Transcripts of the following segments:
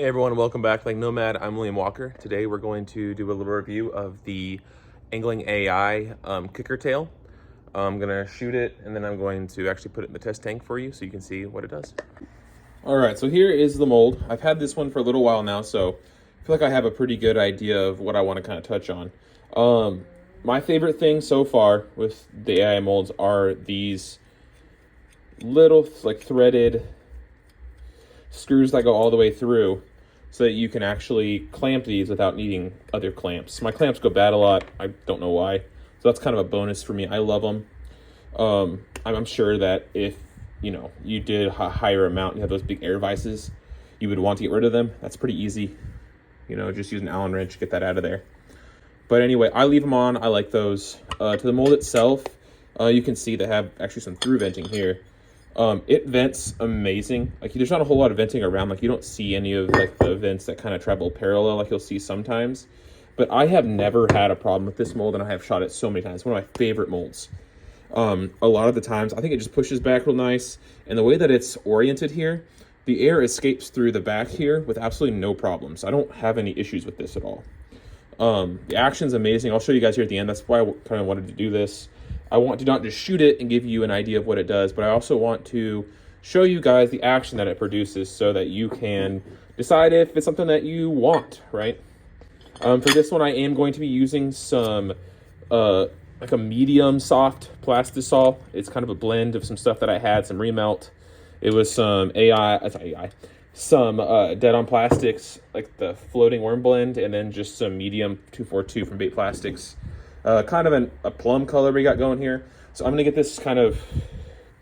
Hey everyone, welcome back. Like Nomad, I'm William Walker. Today we're going to do a little review of the Angling AI kicker tail. I'm gonna shoot it and then I'm going to actually put it in the test tank for you so you can see what it does. All right, so here is the mold. I've had this one for a little while now, so I feel like I have a pretty good idea of what I want to kind of touch on. My favorite thing so far with the AI molds are these little like threaded screws that go all the way through so that you can actually clamp these without needing other clamps. My clamps go bad a lot. I don't know why. So that's kind of a bonus for me. I love them. I'm sure that if you did a higher amount, you have those big air vices, you would want to get rid of them. That's pretty easy. Just use an Allen wrench, get that out of there. But anyway, I leave them on. I like those. To the mold itself, you can see they have actually some through venting here. It vents amazing. Like there's not a whole lot of venting around. Like you don't see any of like the vents that kind of travel parallel like you'll see sometimes. But I have never had a problem with this mold, and I have shot it so many times. One of my favorite molds. A lot of the times, I think it just pushes back real nice. And the way that it's oriented here, the air escapes through the back here with absolutely no problems. I don't have any issues with this at all. The action's amazing. I'll show you guys here at the end. That's why I kind of wanted to do this. I want to not just shoot it and give you an idea of what it does, but I also want to show you guys the action that it produces so that you can decide if it's something that you want, right? For this one, I am going to be using some, like a medium soft Plastisol. It's kind of a blend of some stuff that I had, some remelt. It was some some Dead on Plastics, like the floating worm blend, and then just some medium 242 from Bait Plastics. Kind of a plum color we got going here. So I'm gonna get this kind of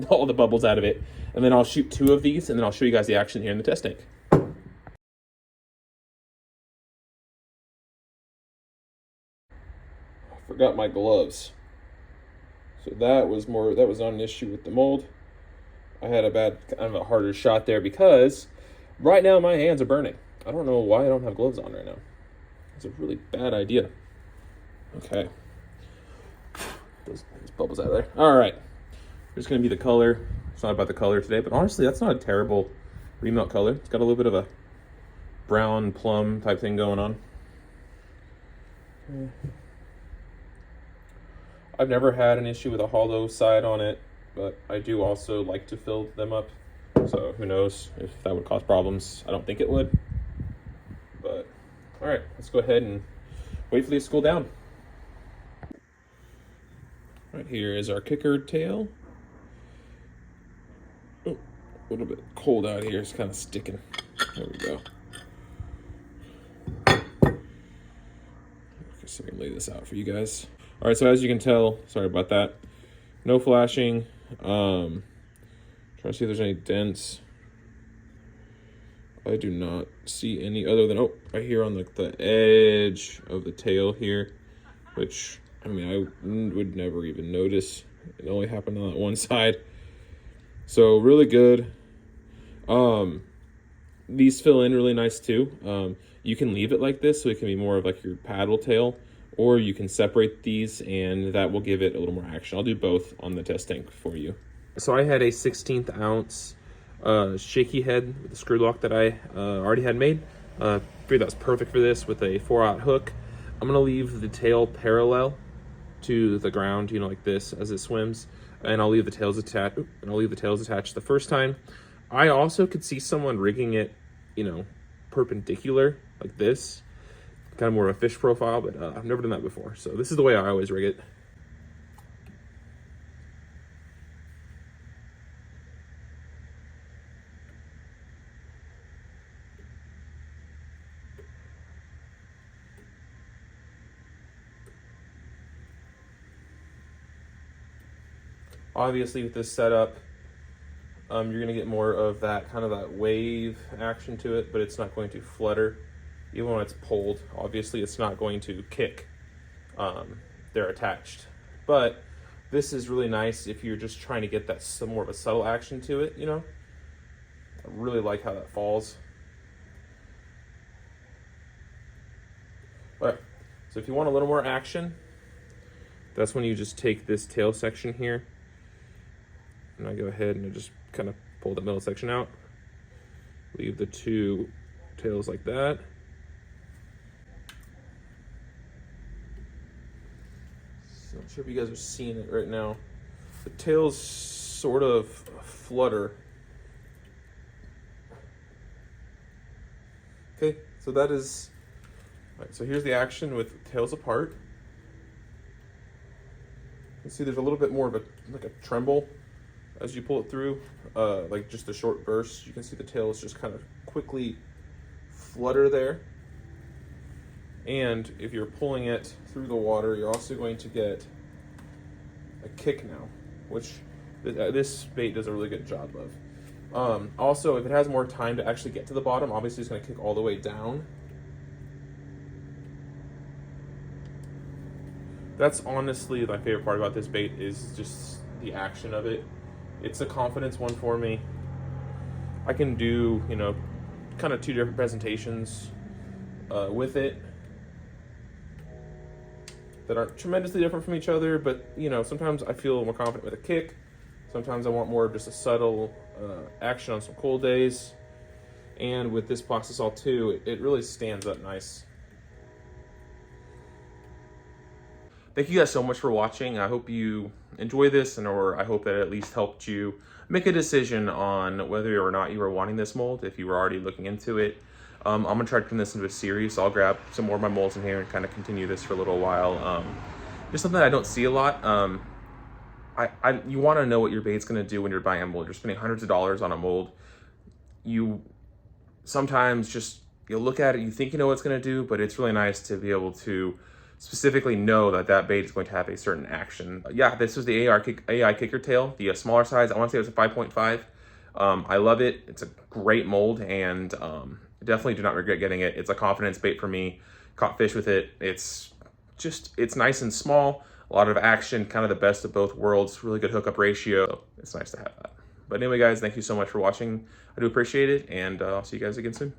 all the bubbles out of it, and then I'll shoot 2 of these, and then I'll show you guys the action here in the test tank. I forgot my gloves. So that was not an issue with the mold. I had a kind of a harder shot there because right now my hands are burning. I don't know why I don't have gloves on right now. It's a really bad idea. Okay. Those bubbles out of there. All right. Here's going to be the color. It's not about the color today, but honestly, that's not a terrible remelt color. It's got a little bit of a brown plum type thing going on. I've never had an issue with a hollow side on it, but I do also like to fill them up. So who knows if that would cause problems. I don't think it would. But all right, let's go ahead and wait for these to cool down. Right here is our kicker tail. Oh, a little bit cold out here. It's kind of sticking. There we go. So I can lay this out for you guys. All right, so as you can tell, sorry about that. No flashing. Trying to see if there's any dents. I do not see any other than, oh, right here on the edge of the tail here, which, I mean, I would never even notice. It only happened on that one side. So really good. These fill in really nice too. You can leave it like this so it can be more of like your paddle tail, or you can separate these and that will give it a little more action. I'll do both on the test tank for you. So I had a 1/16 ounce shaky head with a screw lock that I already had made. Figured that was perfect for this with a 4/0 hook. I'm gonna leave the tail parallel to the ground, like this as it swims, and I'll leave the tails attached. The first time. I also could see someone rigging it, perpendicular like this, kind of more of a fish profile, but I've never done that before. So this is the way I always rig it. Obviously with this setup, you're going to get more of that kind of that wave action to it, but it's not going to flutter. Even when it's pulled, obviously it's not going to kick. They're attached. But this is really nice if you're just trying to get that some more of a subtle action to it, I really like how that falls. All right, so if you want a little more action, that's when you just take this tail section here, and I go ahead and I just kind of pull the middle section out, leave the two tail's like that. So I'm not sure if you guys are seeing it right now. The tail's sort of flutter. Okay, so that is, all right, so here's the action with tails apart. You can see there's a little bit more of like a tremble as you pull it through, like just a short burst. You can see the tails just kind of quickly flutter there. And if you're pulling it through the water, you're also going to get a kick now, which this bait does a really good job of. Also, if it has more time to actually get to the bottom, obviously it's going to kick all the way down. That's honestly my favorite part about this bait, is just the action of it. It's a confidence one for me. I can do, you know, kind of two different presentations with it that aren't tremendously different from each other, but you know, sometimes I feel more confident with a kick. Sometimes I want more of just a subtle action on some cold days. And with this Plastisol 2, it really stands up nice. Thank you guys so much for watching. I hope you enjoy this, or I hope that it at least helped you make a decision on whether or not you were wanting this mold, if you were already looking into it. I'm gonna try to turn this into a series, so I'll grab some more of my molds in here and kind of continue this for a little while. Just something I don't see a lot. You want to know what your bait's gonna do when you're buying a mold. You're spending hundreds of dollars on a mold. You sometimes just, you'll look at it, you think you know what it's gonna do, but it's really nice to be able to specifically know that that bait is going to have a certain action. Yeah, this was the AI Kicker Tail, the smaller size. I want to say it was a 5.5. I love it. It's a great mold, and definitely do not regret getting it. It's a confidence bait for me. Caught fish with it. It's nice and small. A lot of action, kind of the best of both worlds. Really good hookup ratio. It's nice to have that. But anyway, guys, thank you so much for watching. I do appreciate it, and I'll see you guys again soon.